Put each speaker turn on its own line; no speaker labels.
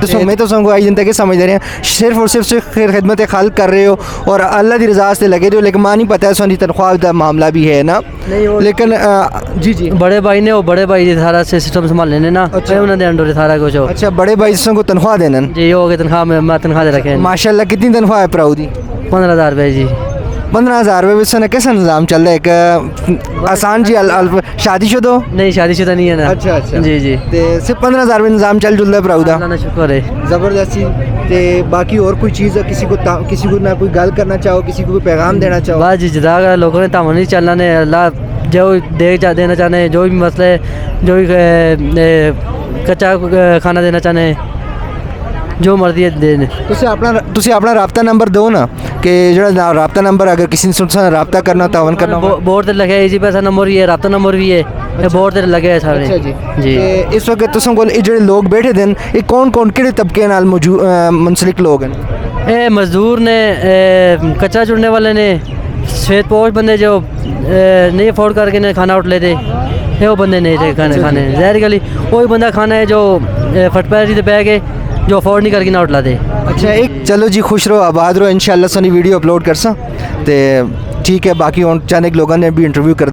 तो मैं तो संगो आई जनता के समझ रहे हैं सिर्फ और सिर्फ खिदमत खाल कर रहे हो और अल्लाह की रज़ा से लगे रहे हो, लेकिन माँ नहीं पता है सोनी तनख्वाह का मामला भी है ना। लेकिन जी जी
बड़े भाई ने वो बड़े भाई जी सारा सिस्टम संभाल लेने ना।
अच्छा।
उन्होंने अंडर सारा कुछ हो।
अच्छा, बड़े भाई को तनख्वाह देना
जी हो गए तनख्वाह में मैं तनख्वाह दे रखे
माशाल्लाह। कितनी तनख्वाह है भराऊ दी?
15,000 रुपये जी।
15,000 रुपये बिस्सन कैसा निज़ाम चल रहा है? एक आसान जी शादीशुदा हो?
नहीं शादीशुदा नहीं है ना।
अच्छा अच्छा
जी जी
ते सिर्फ 15,000 रुपये निज़ाम चल जुलदा भराऊ दा?
अल्लाह का शुक्र है।
ज़बरदस्ती। ते बाकी और कोई चीज़ है किसी को ना कोई गल करना चाहो, किसी को कोई पैगाम देना चाहो?
बस जी जदा लोगों ने तामन नहीं चलना ने अल्लाह जो देना चाहते जो भी मसले जो भी कच्चा खाना देना चाहते जो मर्जी है देने।
तुसी अपना राब्ता नंबर दो ना कि जो राब्ता नंबर अगर किसी ने राब्ता करना तावन करना
बोर्ड ते लगे इसी पैसा नंबर भी है राब्ता नंबर भी है बोर्ड ते लगे है सारे।
अच्छा जी
जी
ते इस वक्त तुम कोल जो लोग बैठे दिन ये कौन कौन केड़े तबके नाल मुंसलिक लोग हैं?
ए मजदूर ने कचरा चुनने वाले ने सफेद पोश बंदे जो नहीं अफोर्ड करके ने खाना उठ लेते ये वो बंदे नहीं थे खाने जहर गली वही बंदा खाना है जो फटपैरी से बह के जो अफोर्ड नहीं करके ना उठला दे।
अच्छा एक चलो जी खुश रहो आबाद रहो इंशाल्लाह सोनी वीडियो अपलोड कर सा ते ठीक है। बाकी और चांद लोगों ने भी इंटरव्यू कर